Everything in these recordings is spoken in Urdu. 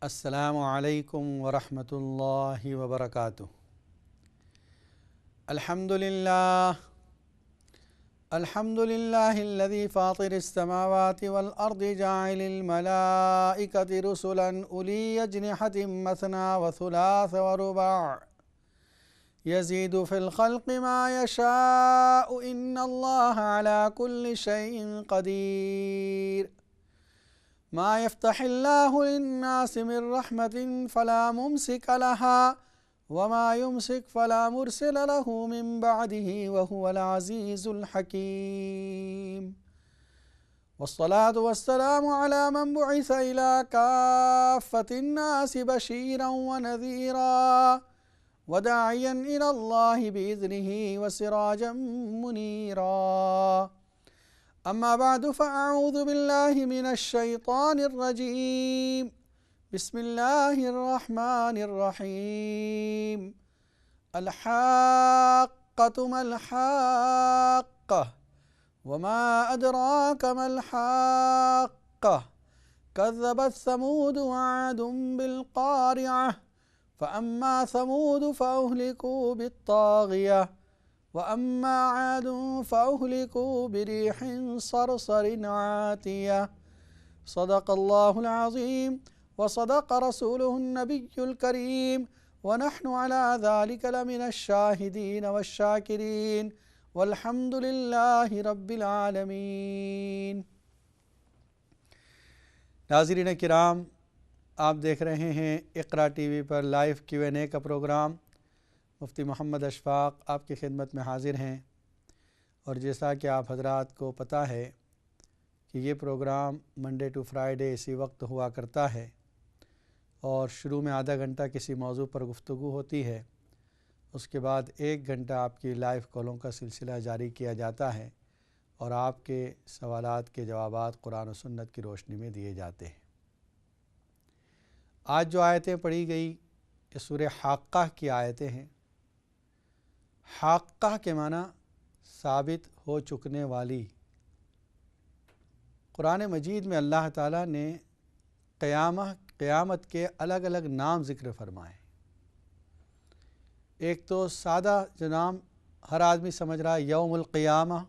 السلام علیکم ورحمۃ اللہ وبرکاتہ۔ الحمد للہ الذی فاطر السماوات والارض جاعل الملائکۃ رسلا اولی اجنحۃ مثنی وثلاث ورباع یزید فی الخلق ما یشاء ان اللہ علی کل شیء قدیر۔ ما يفتح الله للناس من رحمة فلا ممسك لها وما يمسك فلا مرسل له من بعده وهو العزيز الحكيم۔ والصلاة والسلام على من بعث إلى كافة الناس بشيرا ونذيرا وداعيا إلى الله بإذنه وسراجا منيرا۔ أما بعد فأعوذ بالله من الشيطان الرجيم، بسم الله الرحمن الرحيم۔ الحاقة ما الحاقة وما أدراك ما الحاقة كذبت ثمود وعاد بالقارعة فأما ثمود فأهلكوا بالطاغية وأما عاد فأهلكوا بريح صرصر عاتية۔ صدق الله العظيم وصدق رسوله النبي الكريم ونحن على ذلك لمن الشاهدين والشاكرين والحمد لله رب العالمين۔ ناظرین کرام، آپ دیکھ رہے ہیں اقرا ٹی وی پر لائیو Q&A کا پروگرام۔ مفتی محمد اشفاق آپ کی خدمت میں حاضر ہیں، اور جیسا کہ آپ حضرات کو پتہ ہے کہ یہ پروگرام منڈے ٹو فرائیڈے اسی وقت ہوا کرتا ہے، اور شروع میں آدھا گھنٹہ کسی موضوع پر گفتگو ہوتی ہے، اس کے بعد 1 گھنٹہ آپ کی لائیو کالوں کا سلسلہ جاری کیا جاتا ہے، اور آپ کے سوالات کے جوابات قرآن و سنت کی روشنی میں دیے جاتے ہیں۔ آج جو آیتیں پڑھی گئی یہ سورہ حاقہ کی آیتیں ہیں۔ حاقہ کے معنی ثابت ہو چکنے والی۔ قرآن مجید میں اللہ تعالیٰ نے قیامت کے الگ الگ نام ذکر فرمائے۔ ایک تو سادہ جو نام ہر آدمی سمجھ رہا ہے، یوم القیامہ،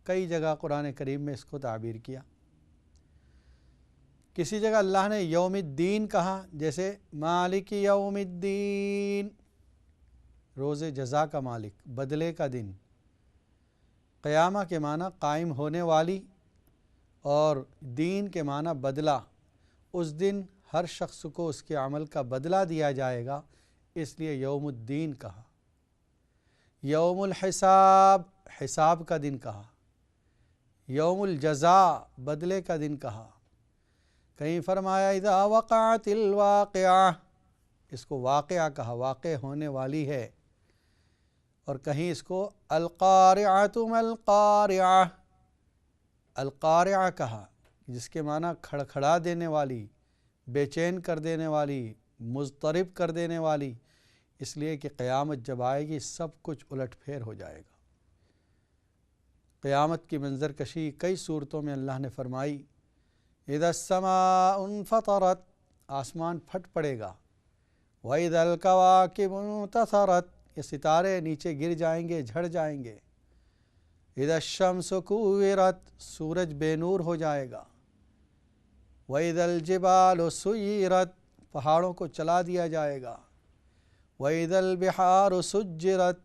کئی جگہ قرآن کریم میں اس کو تعبیر کیا۔ کسی جگہ اللہ نے یوم الدین کہا، جیسے مالک یوم الدین، روز جزا کا مالک، بدلے کا دن۔ قیامہ کے معنی قائم ہونے والی، اور دین کے معنی بدلہ۔ اس دن ہر شخص کو اس کے عمل کا بدلہ دیا جائے گا، اس لیے یوم الدین کہا۔ یوم الحساب، حساب کا دن کہا۔ یوم الجزاء، بدلے کا دن کہا۔ کہیں فرمایا اذا وقعت الواقعہ، اس کو واقعہ کہا، واقع ہونے والی ہے۔ اور کہیں اس کو القارعۃ ما القارعہ، القارعہ کہا، جس کے معنی کھڑکھڑا دینے والی، بے چین کر دینے والی، مضطرب کر دینے والی، اس لیے کہ قیامت جب آئے گی سب کچھ الٹ پھیر ہو جائے گا۔ قیامت کی منظر کشی کئی صورتوں میں اللہ نے فرمائی۔ اذا السماء انفطرت، آسمان پھٹ پڑے گا۔ واذا الکواکب انتثرت، یہ ستارے نیچے گر جائیں گے، جھڑ جائیں گے۔ اذا الشمس کورت، سورج بے نور ہو جائے گا۔ واذا الجبال سیرت، پہاڑوں کو چلا دیا جائے گا۔ واذا البحار سجرت،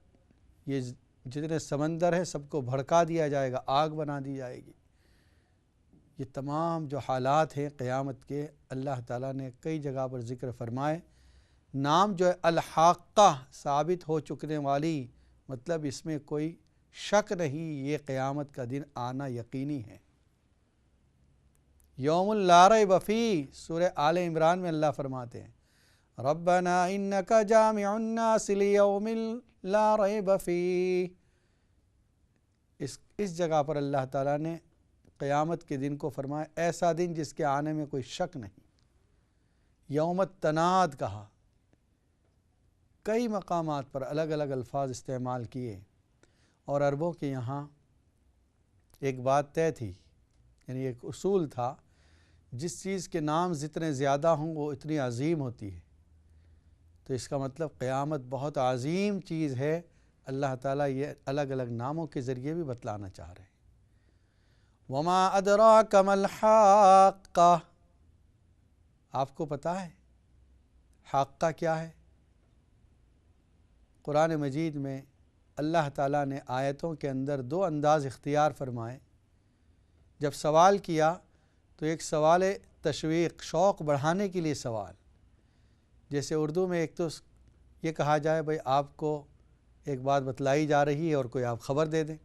یہ جتنے سمندر ہیں سب کو بھڑکا دیا جائے گا، آگ بنا دی جائے گی۔ یہ تمام جو حالات ہیں قیامت کے، اللہ تعالیٰ نے کئی جگہ پر ذکر فرمائے۔ نام جو ہے الحاقہ، ثابت ہو چکنے والی، مطلب اس میں کوئی شک نہیں، یہ قیامت کا دن آنا یقینی ہے۔ یوم لا ریب فیہ، سورہ آل عمران میں اللہ فرماتے ہیں ربنا انک جامع الناس لیوم لا ریب فیہ۔ اس جگہ پر اللہ تعالیٰ نے قیامت کے دن کو فرمایا ایسا دن جس کے آنے میں کوئی شک نہیں۔ یوم التناد کہا، کئی مقامات پر الگ الگ الفاظ استعمال کیے، اور عربوں کے یہاں ایک بات طے تھی، یعنی ایک اصول تھا جس چیز کے نام جتنے زیادہ ہوں وہ اتنی عظیم ہوتی ہے، تو اس کا مطلب قیامت بہت عظیم چیز ہے۔ اللہ تعالیٰ یہ الگ الگ ناموں کے ذریعے بھی بتلانا چاہ رہے ہیں۔ وما ادراک ما الحاقہ، آپ کو پتہ ہے حاقہ کیا ہے؟ قرآن مجید میں اللہ تعالیٰ نے آیتوں کے اندر دو انداز اختیار فرمائے۔ جب سوال کیا تو ایک سوال تشویق، شوق بڑھانے کے لیے سوال، جیسے اردو میں ایک تو یہ کہا جائے بھئی آپ کو ایک بات بتلائی جا رہی ہے اور کوئی آپ خبر دے دیں۔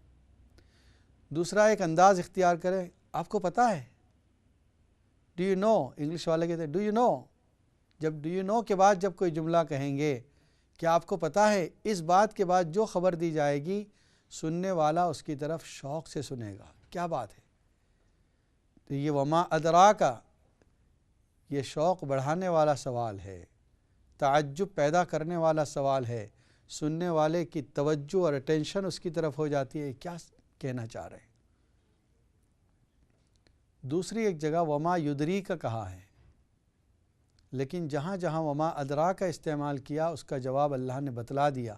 دوسرا ایک انداز اختیار کریں، آپ کو پتہ ہے، ڈو یو نو، انگلش والے کہتے ہیں ڈو یو نو۔ جب ڈو یو نو کے بعد جب کوئی جملہ کہیں گے کہ آپ کو پتہ ہے، اس بات کے بعد جو خبر دی جائے گی سننے والا اس کی طرف شوق سے سنے گا، کیا بات ہے۔ تو یہ وما ادراکا، یہ شوق بڑھانے والا سوال ہے، تعجب پیدا کرنے والا سوال ہے، سننے والے کی توجہ اور اٹینشن اس کی طرف ہو جاتی ہے، کیا کہنا چاہ رہے ہیں۔ دوسری ایک جگہ وما یدری کا کہا ہے، لیکن جہاں جہاں وما ادراک کا استعمال کیا اس کا جواب اللہ نے بتلا دیا،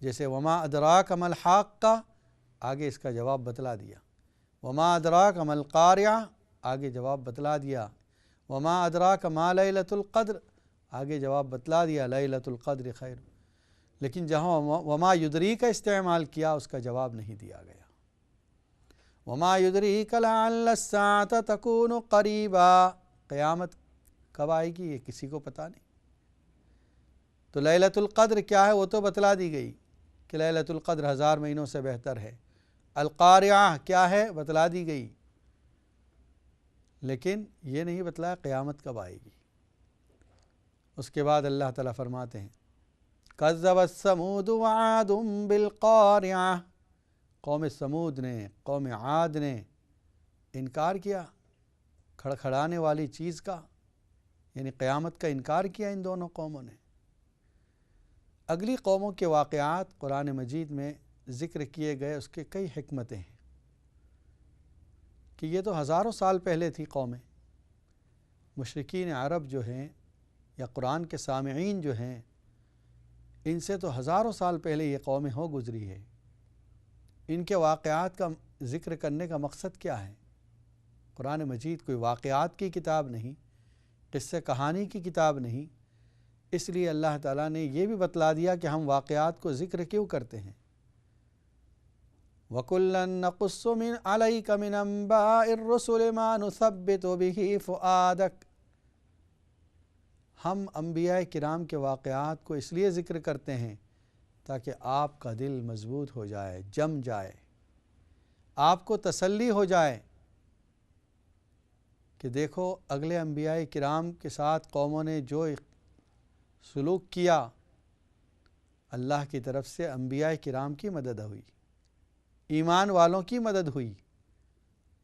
جیسے وما ادراک ما الحاقہ، آگے اس کا جواب بتلا دیا۔ وما ادراک ما القاریہ، آگے جواب بتلا دیا۔ وما ادراک ما لیلۃ القدر، آگے جواب بتلا دیا، لیلۃ القدر خیر۔ لیکن جہاں وما یدری کا استعمال کیا اس کا جواب نہیں دیا گیا۔ وما یدریک لعل الساعة تکون قریبا، قیامت کب آئے گی یہ کسی کو پتہ نہیں۔ تو لیلۃ القدر کیا ہے وہ تو بتلا دی گئی کہ لیلۃ القدر 1000 مہینوں سے بہتر ہے۔ القاریہ کیا ہے بتلا دی گئی، لیکن یہ نہیں بتلایا قیامت کب آئے گی۔ اس کے بعد اللہ تعالیٰ فرماتے ہیں کذبت ثمود وعاد بالقاریہ، قوم سمود نے، قوم عاد نے انکار کیا کھڑکھڑانے والی چیز کا، یعنی قیامت کا انکار کیا ان دونوں قوموں نے۔ اگلی قوموں کے واقعات قرآن مجید میں ذکر کیے گئے، اس کے کئی حکمتیں ہیں کہ یہ تو ہزاروں سال پہلے تھی قومیں۔ مشرکین عرب جو ہیں یا قرآن کے سامعین جو ہیں، ان سے تو ہزاروں سال پہلے یہ قومیں ہو گزری ہے۔ ان کے واقعات کا ذکر کرنے کا مقصد کیا ہے؟ قرآن مجید کوئی واقعات کی کتاب نہیں، قصہ کہانی کی کتاب نہیں، اس لیے اللہ تعالیٰ نے یہ بھی بتلا دیا کہ ہم واقعات کو ذکر کیوں کرتے ہیں۔ وَكُلًّا نَقُصُّ عَلَيْكَ مِنْ أَنْبَاءِ الرُّسُلِ مَا نُثَبِّتُ بِهِ فُؤَادَكَ، ہم انبیاء کرام کے واقعات کو اس لیے ذکر کرتے ہیں تاکہ آپ کا دل مضبوط ہو جائے، جم جائے، آپ کو تسلی ہو جائے کہ دیکھو اگلے انبیاء کرام کے ساتھ قوموں نے جو سلوک کیا، اللہ کی طرف سے انبیاء کرام کی مدد ہوئی، ایمان والوں کی مدد ہوئی،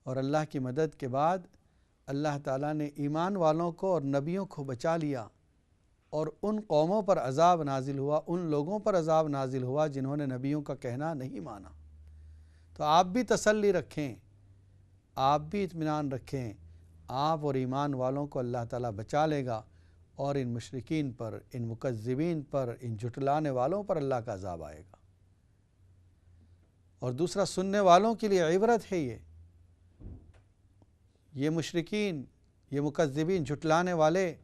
اور اللہ کی مدد کے بعد اللہ تعالیٰ نے ایمان والوں کو اور نبیوں کو بچا لیا، اور ان قوموں پر عذاب نازل ہوا، ان لوگوں پر عذاب نازل ہوا جنہوں نے نبیوں کا کہنا نہیں مانا۔ تو آپ بھی تسلی رکھیں، آپ بھی اطمینان رکھیں، آپ اور ایمان والوں کو اللہ تعالیٰ بچا لے گا، اور ان مشرکین پر، ان مکذبین پر، ان جھٹلانے والوں پر اللہ کا عذاب آئے گا۔ اور دوسرا سننے والوں کے لیے عبرت ہے یہ مشرکین، یہ مکذبین، جھٹلانے والے،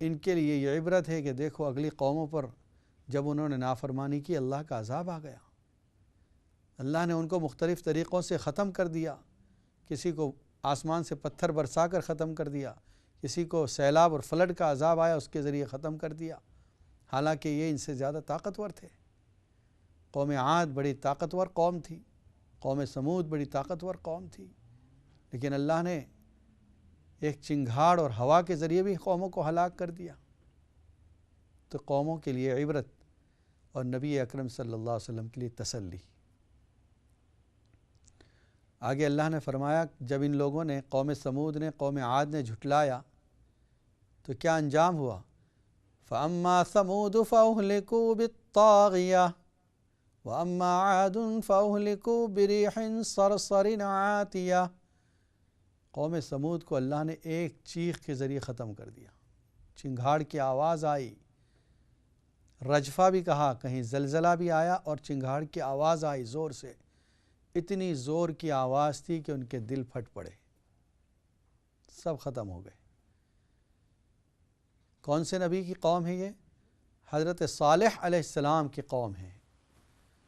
ان کے لیے یہ عبرت ہے کہ دیکھو اگلی قوموں پر جب انہوں نے نافرمانی کی اللہ کا عذاب آ گیا، اللہ نے ان کو مختلف طریقوں سے ختم کر دیا، کسی کو آسمان سے پتھر برسا کر ختم کر دیا، کسی کو سیلاب اور فلڈ کا عذاب آیا اس کے ذریعے ختم کر دیا، حالانکہ یہ ان سے زیادہ طاقتور تھے۔ قوم عاد بڑی طاقتور قوم تھی، قوم سمود بڑی طاقتور قوم تھی، لیکن اللہ نے ایک چنگھاڑ اور ہوا کے ذریعے بھی قوموں کو ہلاک کر دیا۔ تو قوموں کے لیے عبرت اور نبی اکرم صلی اللہ علیہ وسلم کے لیے تسلی۔ آگے اللہ نے فرمایا جب ان لوگوں نے، قوم سمود نے، قوم عاد نے جھٹلایا تو کیا انجام ہوا؟ فَأَمَّا ثَمُودُ فَأُهْلِكُوا بِالطَّاغِيَةِ وَأَمَّا عَادٌ فَأُهْلِكُوا بِرِيحٍ صَرْصَرٍ عَاتِيَةٍ، قوم سمود کو اللہ نے ایک چیخ کے ذریعے ختم کر دیا، چنگھاڑ کی آواز آئی، رجفہ بھی کہا، کہیں زلزلہ بھی آیا اور چنگھاڑ کی آواز آئی زور سے، اتنی زور کی آواز تھی کہ ان کے دل پھٹ پڑے، سب ختم ہو گئے۔ کون سے نبی کی قوم ہے یہ؟ حضرت صالح علیہ السلام کی قوم ہے۔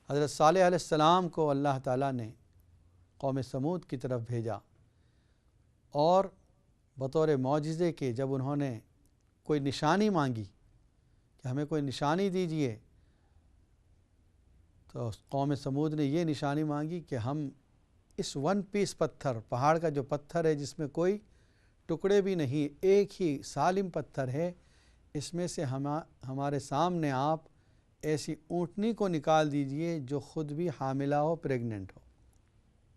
حضرت صالح علیہ السلام کو اللہ تعالیٰ نے قوم سمود کی طرف بھیجا، اور بطور معجزے کے جب انہوں نے کوئی نشانی مانگی کہ ہمیں کوئی نشانی دیجئے، تو قوم سمود نے یہ نشانی مانگی کہ ہم اس ون پیس پتھر، پہاڑ کا جو پتھر ہے جس میں کوئی ٹکڑے بھی نہیں، ایک ہی سالم پتھر ہے، اس میں سے ہمارے سامنے آپ ایسی اونٹنی کو نکال دیجئے جو خود بھی حاملہ ہو، پریگننٹ ہو،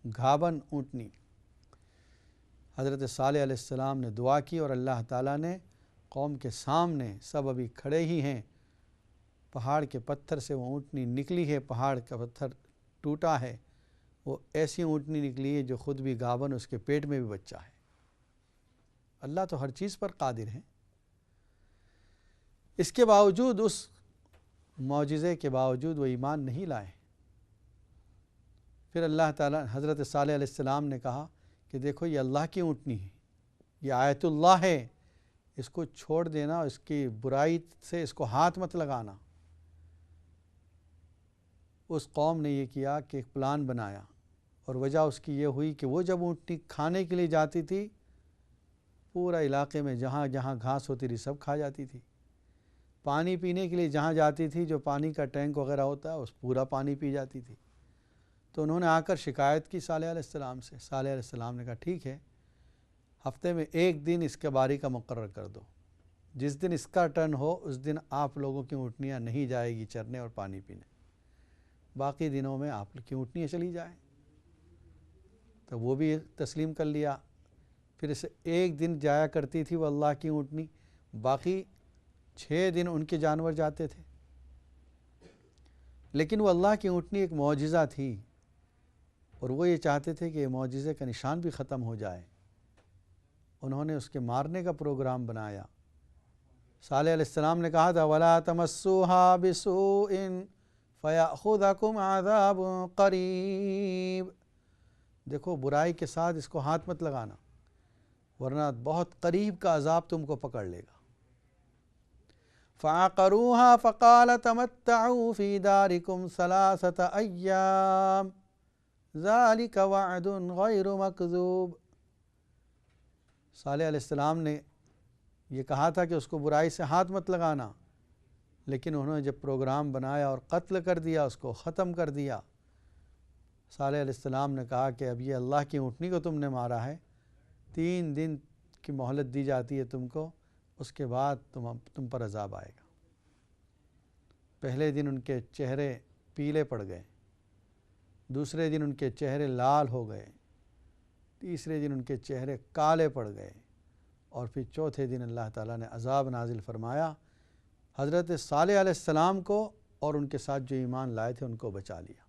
گھابن اونٹنی۔ حضرت صالح علیہ السلام نے دعا کی اور اللہ تعالیٰ نے قوم کے سامنے، سب ابھی کھڑے ہی ہیں، پہاڑ کے پتھر سے وہ اونٹنی نکلی ہے، پہاڑ کا پتھر ٹوٹا ہے، وہ ایسی اونٹنی نکلی ہے جو خود بھی گھابن، اس کے پیٹ میں بھی بچہ ہے۔ اللہ تو ہر چیز پر قادر ہے۔ اس کے باوجود، اس معجزے کے باوجود وہ ایمان نہیں لائے۔ پھر اللہ تعالیٰ، حضرت صالح علیہ السلام نے کہا کہ دیکھو یہ اللہ کی اونٹنی ہے، یہ آیت اللہ ہے، اس کو چھوڑ دینا، اس کی برائی سے اس کو ہاتھ مت لگانا۔ اس قوم نے یہ کیا کہ ایک پلان بنایا، اور وجہ اس کی یہ ہوئی کہ وہ جب اونٹنی کھانے کے لیے جاتی تھی، پورا علاقے میں جہاں جہاں گھاس ہوتی تھی سب کھا جاتی تھی۔ پانی پینے کے لیے جہاں جاتی تھی، جو پانی کا ٹینک وغیرہ ہوتا ہے، اس پورا پانی پی جاتی تھی۔ تو انہوں نے آ کر شکایت کی صالح علیہ السلام سے۔ صالح علیہ السلام نے کہا ٹھیک ہے، ہفتے میں ایک دن اس کے باری کا مقرر کر دو، جس دن اس کا ٹرن ہو اس دن آپ لوگوں کی اونٹنیاں نہیں جائے گی چرنے اور پانی پینے، باقی دنوں میں آپ کی اونٹنیاں چلی جائیں۔ تو وہ بھی تسلیم کر لیا۔ پھر اسے ایک دن جایا کرتی تھی وہ اللہ کی اونٹنی، باقی 6 دن ان کے جانور جاتے تھے۔ لیکن وہ اللہ کی اونٹنی ایک معجزہ تھی، اور وہ یہ چاہتے تھے کہ یہ معجزے کا نشان بھی ختم ہو جائے۔ انہوں نے اس کے مارنے کا پروگرام بنایا۔ صالح علیہ السلام نے کہا تھا وَلَا تَمَسُّوهَا بِسُوءٍ فَيَأْخُذَكُمْ عَذَابٌ قَرِيبٌ، دیکھو برائی کے ساتھ اس کو ہاتھ مت لگانا، ورنہ بہت قریب کا عذاب تم کو پکڑ لے گا۔ فَعَقَرُوهَا فَقَالَ تَمَتَّعُوا فِي دَارِكُمْ 3 أَيَّامٍ ذَلِكَ وَعْدٌ غَيْرُ مَكْذُوبٍ۔ صالح علیہ السلام نے یہ کہا تھا کہ اس کو برائی سے ہاتھ مت لگانا، لیکن انہوں نے جب پروگرام بنایا اور قتل کر دیا، اس کو ختم کر دیا۔ صالح علیہ السلام نے کہا کہ اب یہ اللہ کی اونٹنی کو تم نے مارا ہے، 3 دن کی مہلت دی جاتی ہے تم کو، اس کے بعد تم پر عذاب آئے گا۔ پہلے دن ان کے چہرے پیلے پڑ گئے، دوسرے دن ان کے چہرے لال ہو گئے، تیسرے دن ان کے چہرے کالے پڑ گئے، اور پھر چوتھے دن اللہ تعالیٰ نے عذاب نازل فرمایا۔ حضرت صالح علیہ السلام کو اور ان کے ساتھ جو ایمان لائے تھے ان کو بچا لیا۔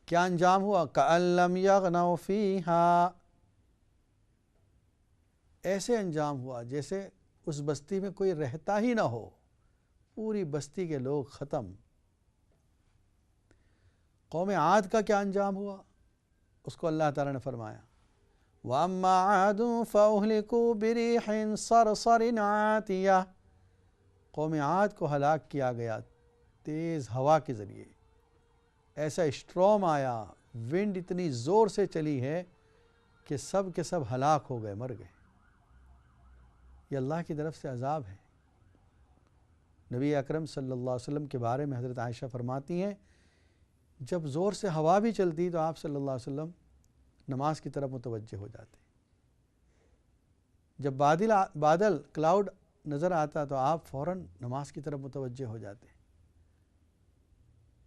کیا انجام ہوا؟ كَأَن لَّمْ يَغْنَوْا فِيهَا، ایسے انجام ہوا جیسے اس بستی میں کوئی رہتا ہی نہ ہو، پوری بستی کے لوگ ختم۔ قوم عاد کا کیا انجام ہوا؟ اس کو اللہ تعالیٰ نے فرمایا وَأَمَّا عَادٌ فَأُهْلِكُوا بِرِيحٍ صَرْصَرٍ عَاتِيَةٍ، قوم عاد کو ہلاک کیا گیا تیز ہوا کے ذریعے، ایسا اسٹرام آیا، ونڈ اتنی زور سے چلی ہے کہ سب کے سب ہلاک ہو گئے، مر گئے۔ یہ اللہ کی طرف سے عذاب ہے۔ نبی اکرم صلی اللہ علیہ وسلم کے بارے میں حضرت عائشہ فرماتی ہیں جب زور سے ہوا بھی چلتی تو آپ صلی اللہ علیہ وسلم نماز کی طرف متوجہ ہو جاتے، جب بادل کلاؤڈ نظر آتا تو آپ فوراً نماز کی طرف متوجہ ہو جاتے۔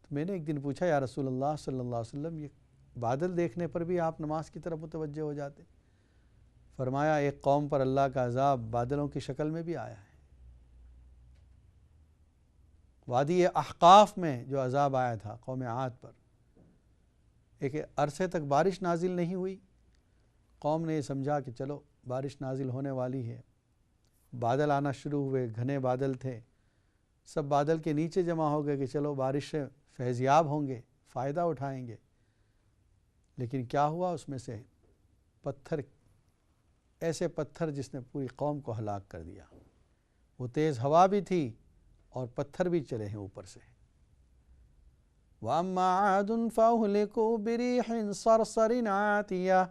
تو میں نے ایک دن پوچھا یا رسول اللہ صلی اللہ علیہ وسلم، یہ بادل دیکھنے پر بھی آپ نماز کی طرف متوجہ ہو جاتے؟ فرمایا ایک قوم پر اللہ کا عذاب بادلوں کی شکل میں بھی آیا ہے۔ وادی احقاف میں جو عذاب آیا تھا قوم عاد پر، ایک عرصے تک بارش نازل نہیں ہوئی، قوم نے یہ سمجھا کہ چلو بارش نازل ہونے والی ہے، بادل آنا شروع ہوئے، گھنے بادل تھے، سب بادل کے نیچے جمع ہو گئے کہ چلو بارش سے فیضیاب ہوں گے، فائدہ اٹھائیں گے۔ لیکن کیا ہوا، اس میں سے پتھر، ایسے پتھر جس نے پوری قوم کو ہلاک کر دیا۔ وہ تیز ہوا بھی تھی اور پتھر بھی چلے ہیں اوپر سے۔ وَأَمَّا عَادٌ فَأُهْلِكُوا بِرِيحٍ صَرْصَرٍ عَاتِيَةٍ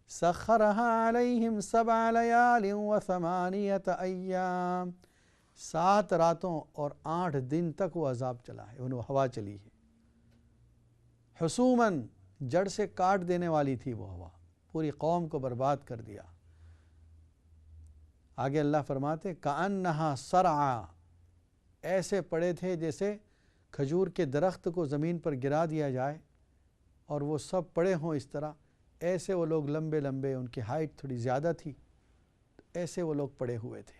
سَخَّرَهَا عَلَيْهِمْ 7 لَيَالٍ و8 أَيَّامٍ، 7 راتوں اور 8 دن تک وہ عذاب چلا ہے، انہوں ہوا چلی ہے۔ حسوماً، جڑ سے کاٹ دینے والی تھی وہ ہوا، پوری قوم کو برباد کر دیا۔ آگے اللہ فرماتے کأنہا صرعا، ایسے پڑے تھے جیسے کھجور کے درخت کو زمین پر گرا دیا جائے اور وہ سب پڑے ہوں اس طرح، ایسے وہ لوگ لمبے لمبے، ان کی ہائٹ تھوڑی زیادہ تھی، ایسے وہ لوگ پڑے ہوئے تھے۔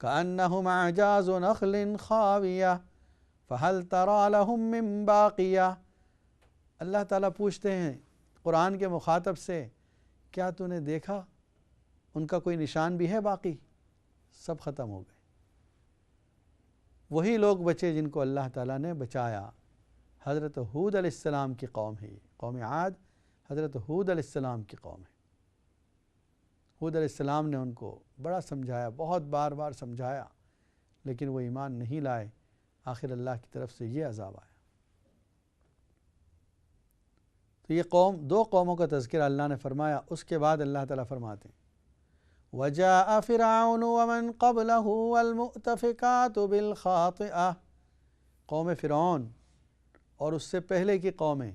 کأنہم اعجاز نخل خاویہ فہل تری لہم من باقیہ۔ اللہ تعالیٰ پوچھتے ہیں قرآن کے مخاطب سے، کیا تو نے دیکھا ان کا کوئی نشان بھی ہے باقی؟ سب ختم ہو گئے۔ وہی لوگ بچے جن کو اللہ تعالیٰ نے بچایا۔ حضرت ہود علیہ السلام کی قوم ہے یہ، قوم عاد حضرت ہود علیہ السلام کی قوم ہے۔ ہود علیہ السلام نے ان کو بڑا سمجھایا، بہت بار بار سمجھایا، لیکن وہ ایمان نہیں لائے۔ آخر اللہ کی طرف سے یہ عذاب آیا۔ تو یہ قوم، 2 قوموں کا تذکرہ اللہ نے فرمایا۔ اس کے بعد اللہ تعالیٰ فرماتے ہیں وَجَاءَ فِرْعَوْنُ وَمَنْ قَبْلَهُ وَالْمُؤْتَفِكَاتُ بِالْخَاطِئَةِ، قوم فرعون اور اس سے پہلے کی قومیں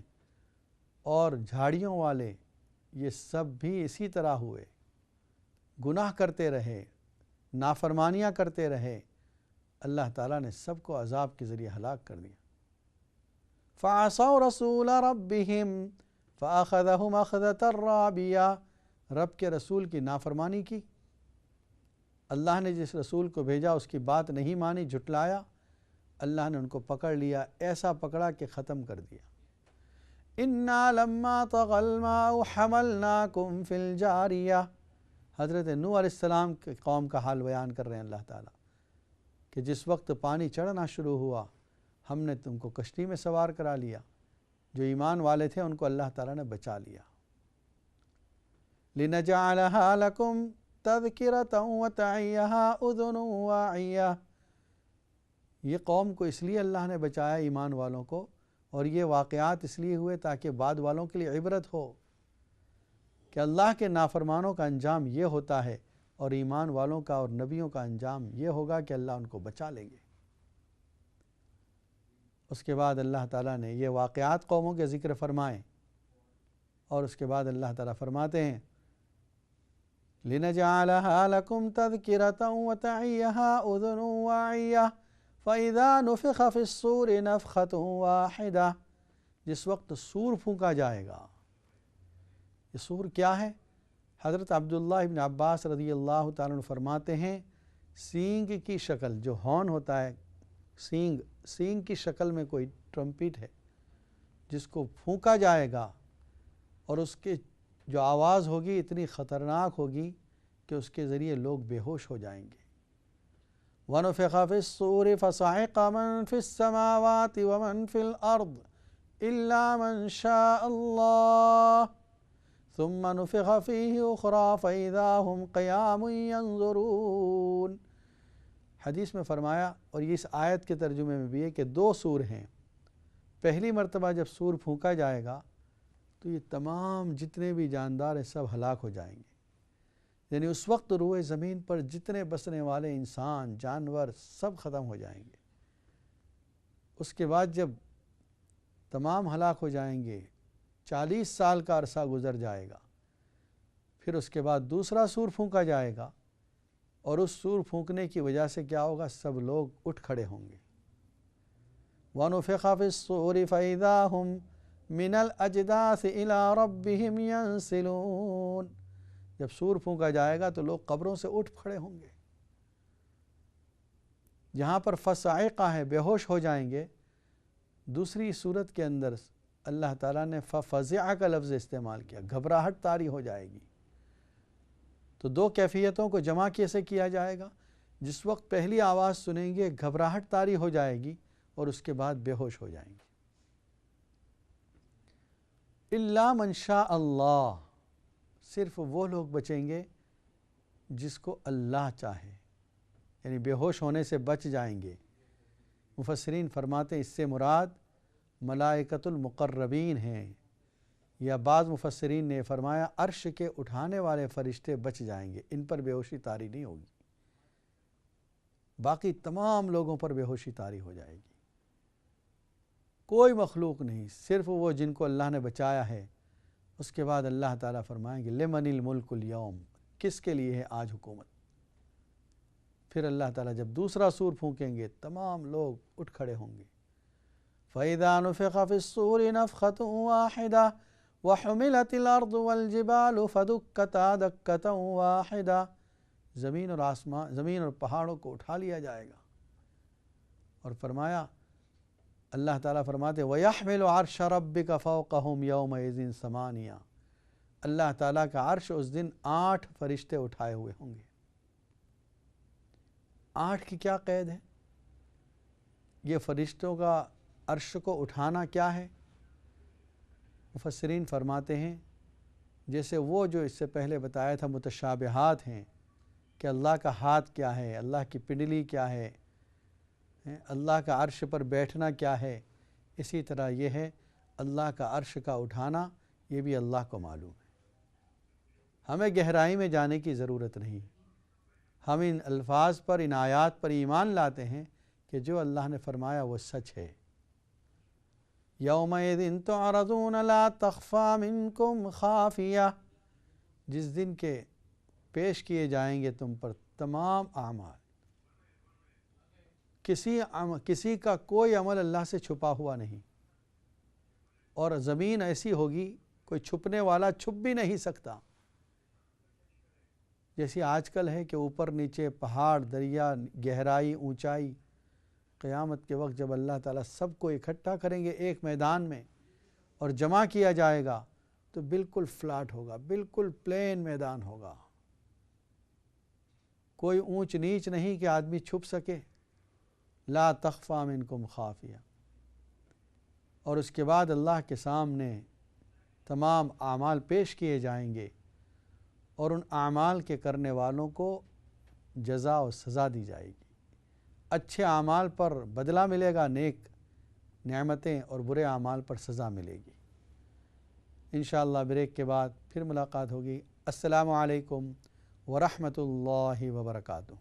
اور جھاڑیوں والے، یہ سب بھی اسی طرح ہوئے، گناہ کرتے رہے، نافرمانیاں کرتے رہے، اللہ تعالیٰ نے سب کو عذاب کے ذریعے ہلاک کر دیا۔ فَعَصَوْا رَسُولَ رَبِّهِمْ فَأَخَذَهُمْ أَخْذَةً رَّابِيَةً، رب کے رسول کی نافرمانی کی، اللہ نے جس رسول کو بھیجا اس کی بات نہیں مانی، جھٹلایا، اللہ نے ان کو پکڑ لیا، ایسا پکڑا کہ ختم کر دیا۔ اِنَّا لَمَّا طَغَى الْمَاءُ حَمَلْنَاكُمْ فِي الْجَارِيَةِ، حضرت نوح علیہ السلام کی قوم کا حال بیان کر رہے ہیں اللہ تعالیٰ کہ جس وقت پانی چڑھنا شروع ہوا ہم نے تم کو کشتی میں سوار کرا لیا۔ جو ایمان والے تھے ان کو اللہ تعالیٰ نے بچا لیا۔ لِنَجْعَلَهَا لَكُمْ تَذْكِرَةً وَتَعِيَّهَا أُذُنٌ وَاعِيَةٌ، یہ قوم کو اس لیے اللہ نے بچایا، ایمان والوں کو، اور یہ واقعات اس لیے ہوئے تاکہ بعد والوں کے لیے عبرت ہو کہ اللہ کے نافرمانوں کا انجام یہ ہوتا ہے اور ایمان والوں کا اور نبیوں کا انجام یہ ہوگا کہ اللہ ان کو بچا لیں گے۔ اس کے بعد اللہ تعالیٰ نے یہ واقعات قوموں کے ذکر فرمائے اور اس کے بعد اللہ تعالیٰ فرماتے ہیں لِنَجْعَلَهَا لَكُمْ تَذْكِرَةً وَتَعِيَّهَا أُذُنٌ وَاعِيَةٌ فَإِذَا نُفِخَ فِي الصُّورِ نَفْخَةٌ وَاحِدَةٌ، جس وقت سور پھونکا جائے گا۔ یہ سور کیا ہے؟ حضرت عبداللہ ابن عباس رضی اللہ تعالیٰ عنہ فرماتے ہیں سینگ کی شکل، جو ہارن ہوتا ہے، سینگ کی شکل میں کوئی ٹرمپٹ ہے جس کو پھونکا جائے گا اور اس کے جو آواز ہوگی اتنی خطرناک ہوگی کہ اس کے ذریعے لوگ بے ہوش ہو جائیں گے۔ وَنُفِخَ فِي الصُّورِ فَصَعِقَ مَن فِي السَّمَاوَاتِ وَمَن فِي الْأَرْضِ إِلَّا مَن شَاءَ اللَّهُ ثُمَّ نُفِخَ فِيهِ أُخْرَىٰ فَإِذَا هُمْ قِيَامٌ يَنظُرُونَ۔ حدیث میں فرمایا، اور یہ اس آیت کے ترجمے میں بھی ہے کہ 2 سور ہیں۔ پہلی مرتبہ جب سور پھونکا جائے گا تو یہ تمام جتنے بھی جاندار ہیں سب ہلاک ہو جائیں گے، یعنی اس وقت روئے زمین پر جتنے بسنے والے انسان، جانور سب ختم ہو جائیں گے۔ اس کے بعد جب تمام ہلاک ہو جائیں گے، 40 سال کا عرصہ گزر جائے گا، پھر اس کے بعد دوسرا سور پھونکا جائے گا، اور اس سور پھونکنے کی وجہ سے کیا ہوگا، سب لوگ اٹھ کھڑے ہوں گے۔ وَنُفِخَ فِي الصُّورِ فَإِذَا هُمْ مِنَ الْأَجْدَاثِ إِلَىٰ رَبِّهِمْ يَنْسِلُونَ، جب سور پھونکا جائے گا تو لوگ قبروں سے اٹھ کھڑے ہوں گے۔ جہاں پر فَصَعِقَ ہے، بے ہوش ہو جائیں گے، دوسری صورت کے اندر اللہ تعالیٰ نے ففزع کا لفظ استعمال کیا، گھبراہٹ طاری ہو جائے گی۔ تو دو کیفیتوں کو جمع کیسے کیا جائے گا؟ جس وقت پہلی آواز سنیں گے گھبراہٹ طاری ہو جائے گی اور اس کے بعد بے ہوش ہو جائیں گے۔ الا من شاء اللہ، صرف وہ لوگ بچیں گے جس کو اللہ چاہے، یعنی بے ہوش ہونے سے بچ جائیں گے۔ مفسرین فرماتے ہیں اس سے مراد ملائکۃ المقربین ہیں، یا بعض مفسرین نے فرمایا عرش کے اٹھانے والے فرشتے بچ جائیں گے، ان پر بے ہوشی طاری نہیں ہوگی، باقی تمام لوگوں پر بے ہوشی طاری ہو جائے گی۔ کوئی مخلوق نہیں، صرف وہ جن کو اللہ نے بچایا ہے۔ اس کے بعد اللہ تعالیٰ فرمائیں گے لمن الملک اليوم، کس کے لیے ہے آج حکومت؟ پھر اللہ تعالیٰ جب دوسرا سور پھونکیں گے تمام لوگ اٹھ کھڑے ہوں گے۔ فَإِذَا نُفِخَ فِي الصُّورِ نَفْخَةٌ وَاحِدَةٌ وَحُمِلَتِ الْأَرْضُ وَالْجِبَالُ فَدُكَّتَا دَكَّةً وَاحِدَةً، زمین اور پہاڑوں کو اٹھا لیا جائے گا۔ اور فرمایا، اللہ تعالیٰ فرماتے وَيَحْمِلُ عَرْشَ رَبِّكَ فَوْقَهُمْ يَوْمَئِذٍ ثَمَانِيَةٌ، اللہ تعالیٰ کا عرش اس دن 8 فرشتے اٹھائے ہوئے ہوں گے۔ 8 کی کیا قید ہے؟ یہ فرشتوں کا عرش کو اٹھانا کیا ہے؟ مفسرین فرماتے ہیں جیسے وہ جو اس سے پہلے بتایا تھا متشابہات ہیں کہ اللہ کا ہاتھ کیا ہے، اللہ کی پنڈلی کیا ہے، اللہ کا عرش پر بیٹھنا کیا ہے، اسی طرح یہ ہے اللہ کا عرش کا اٹھانا، یہ بھی اللہ کو معلوم ہے۔ ہمیں گہرائی میں جانے کی ضرورت نہیں، ہم ان الفاظ پر، ان آیات پر ایمان لاتے ہیں کہ جو اللہ نے فرمایا وہ سچ ہے۔ یومئذ تعرضون لا تخفی منکم خافیہ، جس دن کے پیش کیے جائیں گے تم پر تمام اعمال، کسی کا کوئی عمل اللہ سے چھپا ہوا نہیں، اور زمین ایسی ہوگی کوئی چھپنے والا چھپ بھی نہیں سکتا۔ جیسی آج کل ہے کہ اوپر نیچے پہاڑ، دریا، گہرائی، اونچائی، قیامت کے وقت جب اللہ تعالیٰ سب کو اکٹھا کریں گے ایک میدان میں اور جمع کیا جائے گا تو بالکل فلیٹ ہوگا، بالکل پلین میدان ہوگا، کوئی اونچ نیچ نہیں کہ آدمی چھپ سکے۔ لا تخفی منکم خافیہ۔ اور اس کے بعد اللہ کے سامنے تمام اعمال پیش کیے جائیں گے اور ان اعمال کے کرنے والوں کو جزا و سزا دی جائے گی۔ اچھے اعمال پر بدلہ ملے گا، نیک نعمتیں، اور برے اعمال پر سزا ملے گی۔ انشاءاللہ بریک کے بعد پھر ملاقات ہوگی۔ السلام علیکم ورحمۃ اللہ وبرکاتہ۔